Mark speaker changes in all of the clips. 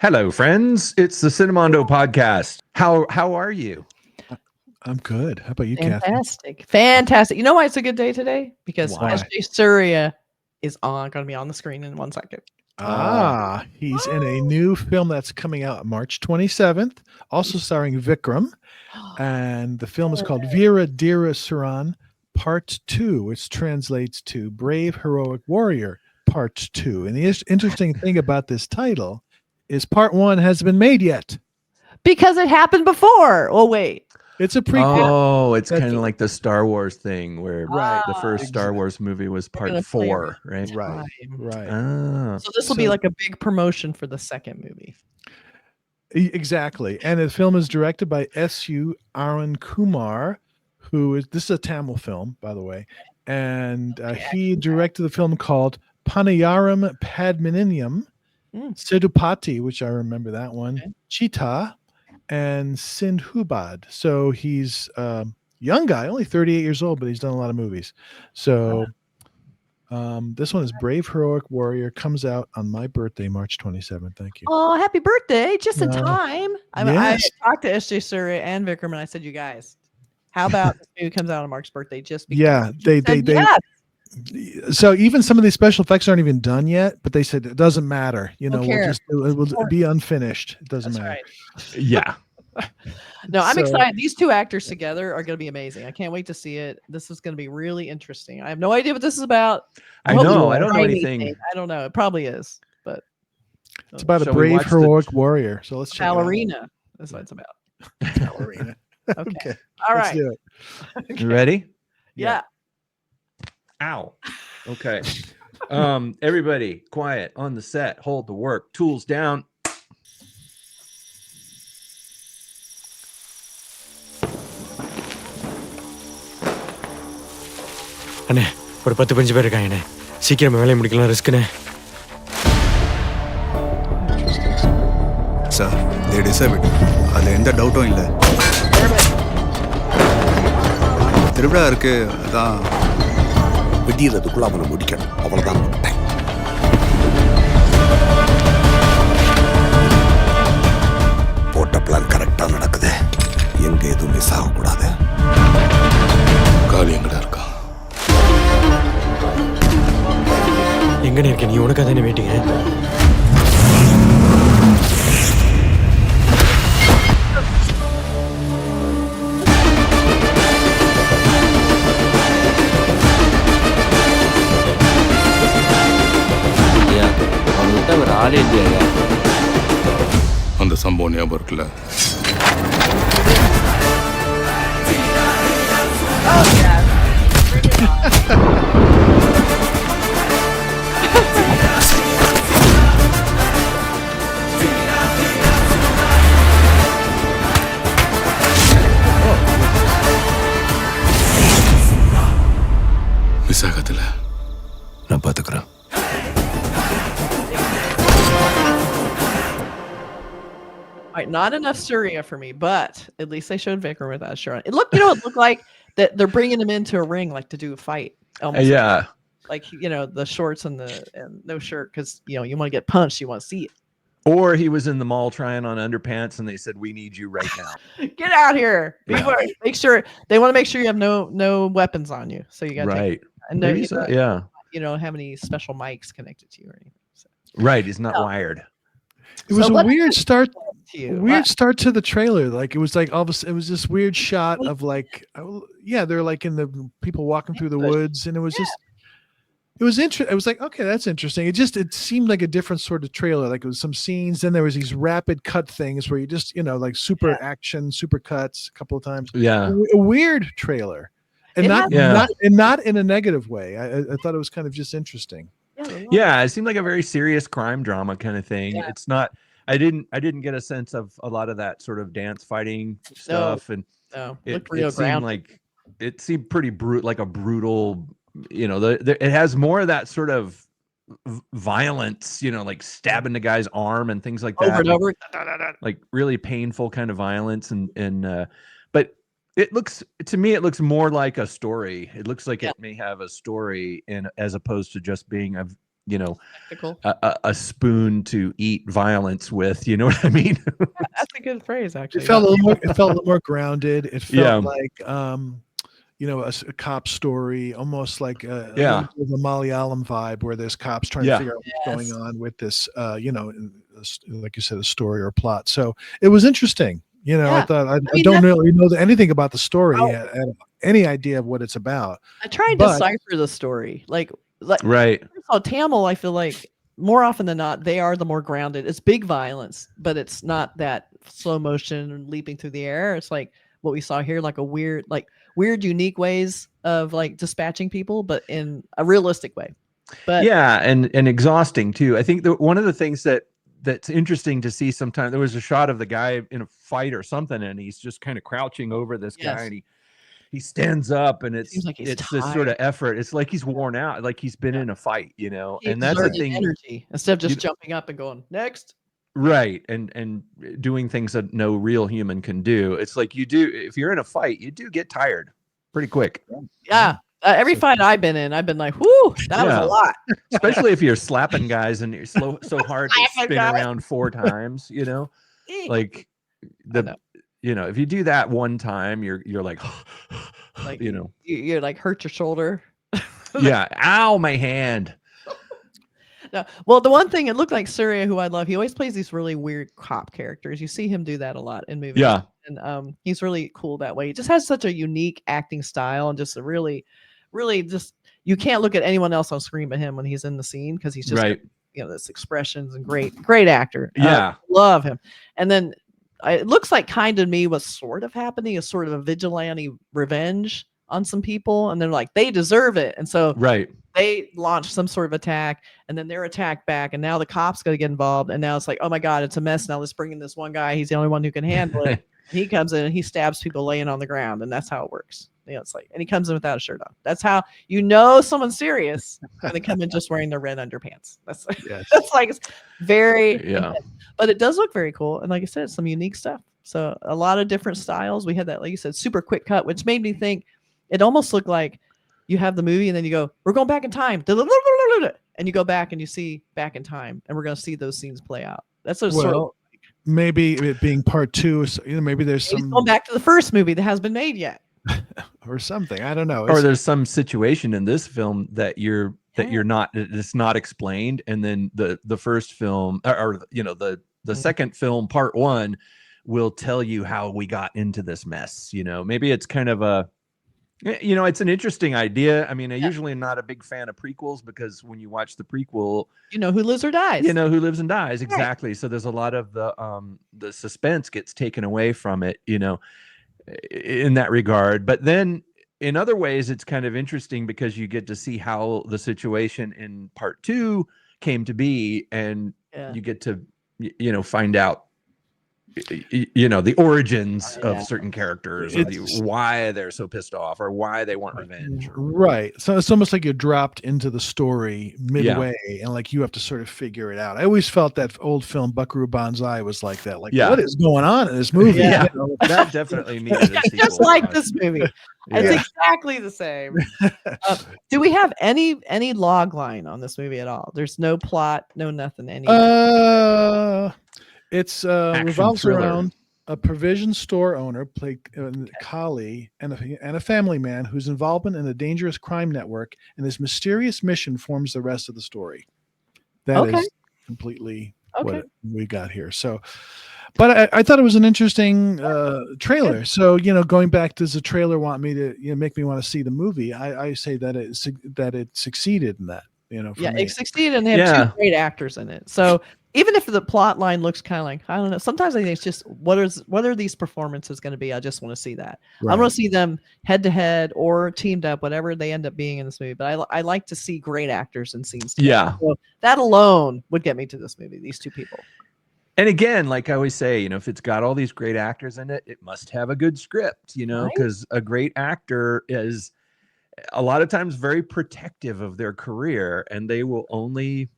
Speaker 1: Hello, friends. It's the Cinemondo podcast. How are you?
Speaker 2: I'm good. How about you, Catherine?
Speaker 3: Fantastic. You know why it's a good day today? Because
Speaker 2: Why?
Speaker 3: SJ Suryah is going to be on the screen in 1 second.
Speaker 2: He's in a new film that's coming out March 27th, also starring Vikram. And the film is called Veera Dheera Sooran Part 2, which translates to Brave Heroic Warrior Part 2. And the interesting thing about this title is Part 1 hasn't been made yet.
Speaker 3: Because it happened before. Oh, wait.
Speaker 2: It's a prequel.
Speaker 1: Oh, it's kind of like the Star Wars thing where the first Star
Speaker 2: exactly.
Speaker 1: Wars movie was Part 4, right?
Speaker 2: Right.
Speaker 1: Ah.
Speaker 3: So this will be like a big promotion for the second movie.
Speaker 2: Exactly. And the film is directed by S.U. Arun Kumar, this is a Tamil film, by the way. And he directed the film called Panayaram Padmaniniam, Sedupati, which I remember that one, Cheetah, and Sindhubad. So he's a young guy, only 38 years old, but he's done a lot of movies. So this one is Brave Heroic Warrior, comes out on my birthday, March 27th. Thank you.
Speaker 3: Oh, happy birthday. Just in time.
Speaker 2: Yes.
Speaker 3: I talked to SJ Suryah and Vikram and I said, you guys, how about this movie comes out on Mark's birthday? Just because.
Speaker 2: Yeah, they
Speaker 3: yes.
Speaker 2: So even some of these special effects aren't even done yet, but they said it doesn't matter. You know, it will be unfinished. It doesn't matter.
Speaker 3: Right.
Speaker 1: Yeah.
Speaker 3: No, I'm excited. These two actors together are going to be amazing. I can't wait to see it. This is going to be really interesting. I have no idea what this is about.
Speaker 1: I know. I don't know anything.
Speaker 3: I don't know. It probably is, but
Speaker 2: it's about a brave heroic warrior. So let's check
Speaker 3: ballerina. That's what it's about.
Speaker 2: Ballerina.
Speaker 3: Okay. All right.
Speaker 2: Let's do it.
Speaker 1: You ready?
Speaker 3: Yeah.
Speaker 1: Ow. Okay. Everybody quiet on the set. Hold the work. Tools down.
Speaker 4: அண்ணே ஒரு 10-15 பேர் இருக்காங்கண்ணே சீக்கிரம் வேலையை முடிக்கலாம் ரிஸ்க்ண்ணே
Speaker 5: sir they deserve it. அதுல எந்த டவுட்டும் இல்லை. திருவிழா இருக்கு அதான்
Speaker 6: விடியறதுக்குள்ள அவனை முடிக்கணும். அவ்வளவுதான் டைம். போட்ட பிளான் கரெக்டா நடக்குது. எங்க எதுவும் மிஸ் ஆகக்கூடாது. காலி எங்கடா இருக்கா?
Speaker 4: எங்கண்ணே இருக்க நீ உனக்காக தானே வெயிட்டிங்க
Speaker 6: அந்த சம்பவம் ஞாபகம் இருக்குல்ல? மிஸ் ஆகாதுல்ல? நான் பார்த்துக்கிறேன்.
Speaker 3: All right, not enough Suryah for me, but at least they showed Vikram with that shirt on. It looked like that they're bringing him into a ring, like to do a fight. Almost
Speaker 1: Yeah.
Speaker 3: like the shorts and no shirt because you want to get punched, you want to see it.
Speaker 1: Or he was in the mall trying on underpants and they said, "We need you right now."
Speaker 3: Get out here! Make sure they want to make sure you have no weapons on you, so you got
Speaker 1: right.
Speaker 3: And
Speaker 1: Maybe so, yeah.
Speaker 3: You don't have any special mics connected to you or anything. So.
Speaker 1: Right, he's not wired.
Speaker 2: It was a weird start.
Speaker 3: Weird
Speaker 2: start to the trailer. Like it was like it was this weird shot of like, they're like in the people walking through the woods, and it was just, it was interesting. It was like, okay, that's interesting. It seemed like a different sort of trailer. Like it was some scenes, then there was these rapid cut things where you just, like super action, super cuts a couple of times.
Speaker 1: Yeah,
Speaker 2: a weird trailer, and not in a negative way. I thought it was kind of just interesting.
Speaker 1: Yeah, it seemed like a very serious crime drama kind of thing. Yeah. It's not. I didn't get a sense of a lot of that sort of dance fighting stuff, and it seemed like it seemed pretty like a brutal. It has more of that sort of violence, like stabbing the guy's arm and things like that,
Speaker 3: over and over,
Speaker 1: like really painful kind of violence, and but it looks more like a story. It looks like it may have a story as opposed to just being a spoon to eat violence with. You know what I mean?
Speaker 3: That's a good phrase, actually.
Speaker 2: It felt a little more grounded. It felt
Speaker 1: Yeah.
Speaker 2: like a cop story, almost like a
Speaker 1: Yeah.
Speaker 2: little bit of a Malayalam vibe, where there's cops trying
Speaker 1: Yeah.
Speaker 2: to figure out what's going on with this, like you said, a story or plot. So it was interesting. I thought I don't really know anything about the story. I had any idea of what it's about.
Speaker 3: I tried to decipher the story. Like
Speaker 1: right.
Speaker 3: Tamil, I feel like more often than not, they are the more grounded. It's big violence, but it's not that slow motion and leaping through the air. It's like what we saw here, like a weird, unique ways of like dispatching people, but in a realistic way. But
Speaker 1: yeah, and exhausting too. I think one of the things that's interesting to see sometimes, there was a shot of the guy in a fight or something, and he's just kind of crouching over this guy, and he stands up, and it's this sort of effort. It's like he's worn out, like he's been in a fight, and that's the thing.
Speaker 3: Energy instead of just jumping up and going next.
Speaker 1: Right, and doing things that no real human can do. It's like if you're in a fight, you do get tired pretty quick.
Speaker 3: Yeah. Every fight I've been in, I've been like, whoo, that was a lot.
Speaker 1: Especially if you're slapping guys and you're so hard to spin around 4 times, like if you do that one time, you're like
Speaker 3: you're like hurt your shoulder.
Speaker 1: Yeah. Ow, my hand.
Speaker 3: No. Well, the one thing, it looked like Suryah, who I love, he always plays these really weird cop characters. You see him do that a lot in movies.
Speaker 1: Yeah.
Speaker 3: And he's really cool that way. He just has such a unique acting style, and just a really, really just, you can't look at anyone else on screen but him when he's in the scene, because he's just
Speaker 1: right.
Speaker 3: This expressions, and great actor.
Speaker 1: Yeah.
Speaker 3: Love him. And then it looks like Kind of Me was sort of happening, a sort of a vigilante revenge on some people, and they're like, they deserve it. And so
Speaker 1: right.
Speaker 3: they launch some sort of attack, and then they're attacked back, and now the cops got to get involved, and now it's like, oh my god, it's a mess. Now let's bring in this one guy. He's the only one who can handle it. He comes in and he stabs people laying on the ground, and that's how it works. It's like, and he comes in without a shirt on. That's how someone's serious when they come in just wearing their red underpants. That's that's like, it's very intense. But it does look very cool, and like I said, some unique stuff. So a lot of different styles. We had that, like you said, super quick cut, which made me think it almost looked like you have the movie and then you go, we're going back in time, and you go back and you see back in time, and we're going to see those scenes play out. That's sort of,
Speaker 2: maybe it being part 2, maybe there's some
Speaker 3: going back to the first movie that hasn't been made yet,
Speaker 2: or something. I don't know.
Speaker 1: Or there's some situation in this film that you're not, it's not explained, and then the first film or the second film, part 1, will tell you how we got into this mess. Maybe it's kind of it's an interesting idea. I mean, I usually am not a big fan of prequels, because when you watch the prequel,
Speaker 3: who lives or dies.
Speaker 1: Who lives and dies. Exactly. Right. So there's a lot of the suspense gets taken away from it, in that regard. But then in other ways, it's kind of interesting, because you get to see how the situation in part 2 came to be, and you get to, find out the origins of certain characters, or why they're so pissed off, or why they want revenge.
Speaker 2: Right. So it's almost like you're dropped into the story midway, and like you have to sort of figure it out. I always felt that old film Buckaroo Banzai was like that. Like, what is going on in this movie?
Speaker 1: Yeah. That definitely needed a sequel.
Speaker 3: Just like this movie. It's exactly the same. Do we have any log line on this movie at all? There's no plot, no nothing.
Speaker 2: It's revolves around a provision store owner, played Kali, and a family man whose involvement in a dangerous crime network and his mysterious mission forms the rest of the story. That is completely what we got here. So, but I thought it was an interesting trailer. So, going back, does the trailer want me to make me want to see the movie? I say that it succeeded in that.
Speaker 3: It succeeded, and they have 2 great actors in it. So even if the plot line looks kind of like, I don't know, sometimes I think it's just, what are these performances going to be? I just want to see that. Right. I want to see them head to head or teamed up, whatever they end up being in this movie. But I like to see great actors in scenes together.
Speaker 1: Yeah.
Speaker 3: So that alone would get me to this movie, these 2 people.
Speaker 1: And again, like I always say, if it's got all these great actors in it, it must have a good script, because a great actor is a lot of times very protective of their career, and they will only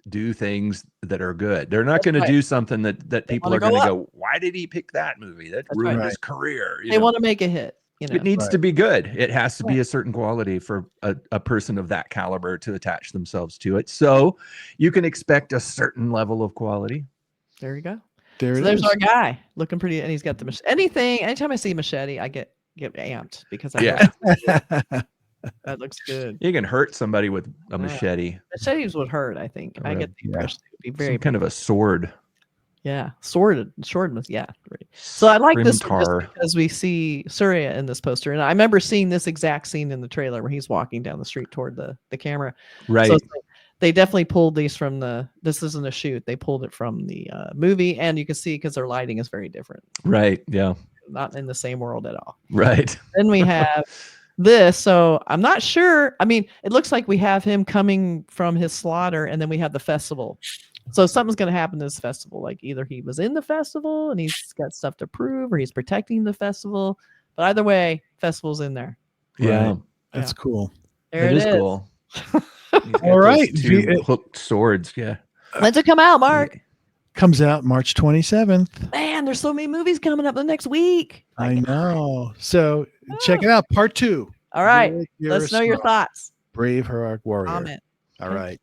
Speaker 1: do things that are good. They're not going to do something that people are going to go, why did he pick that movie? That ruined his career.
Speaker 3: They want to make a hit.
Speaker 1: It needs to be good. It has to be a certain quality for a person of that caliber to attach themselves to it. So you can expect a certain level of quality.
Speaker 3: There you go.
Speaker 2: There's
Speaker 3: our guy looking pretty, and he's got the anytime I see machete, I get amped because I that looks good.
Speaker 1: You can hurt somebody with a machete.
Speaker 3: Machetes would hurt, I think. I get the impression it would be very
Speaker 1: kind of a sword.
Speaker 3: Yeah, sword. Yeah. Right. So I like this because we see Suryah in this poster, and I remember seeing this exact scene in the trailer where he's walking down the street toward the camera.
Speaker 1: Right.
Speaker 3: So it's like, they definitely pulled these from this isn't a shoot. They pulled it from the movie, and you can see because their lighting is very different.
Speaker 1: Right. Yeah.
Speaker 3: Not in the same world at all.
Speaker 1: Right.
Speaker 3: Then we have this. So I'm not sure. I mean, it looks like we have him coming from his slaughter, and then we have the festival. So something's going to happen to this festival. Like either he was in the festival and he's got stuff to prove, or he's protecting the festival. But either way, festival's in there.
Speaker 2: Yeah. That's cool.
Speaker 3: There it is.
Speaker 1: Cool.
Speaker 2: All right.
Speaker 1: Two hooked swords. Yeah.
Speaker 3: When's it come out, Mark?
Speaker 2: Comes out March 27th.
Speaker 3: Man, there's so many movies coming up the next week.
Speaker 2: I know. So check it out. Part 2.
Speaker 3: All right. Let's know your thoughts.
Speaker 2: Brave Heroic Warrior.
Speaker 3: Comment.
Speaker 2: All right.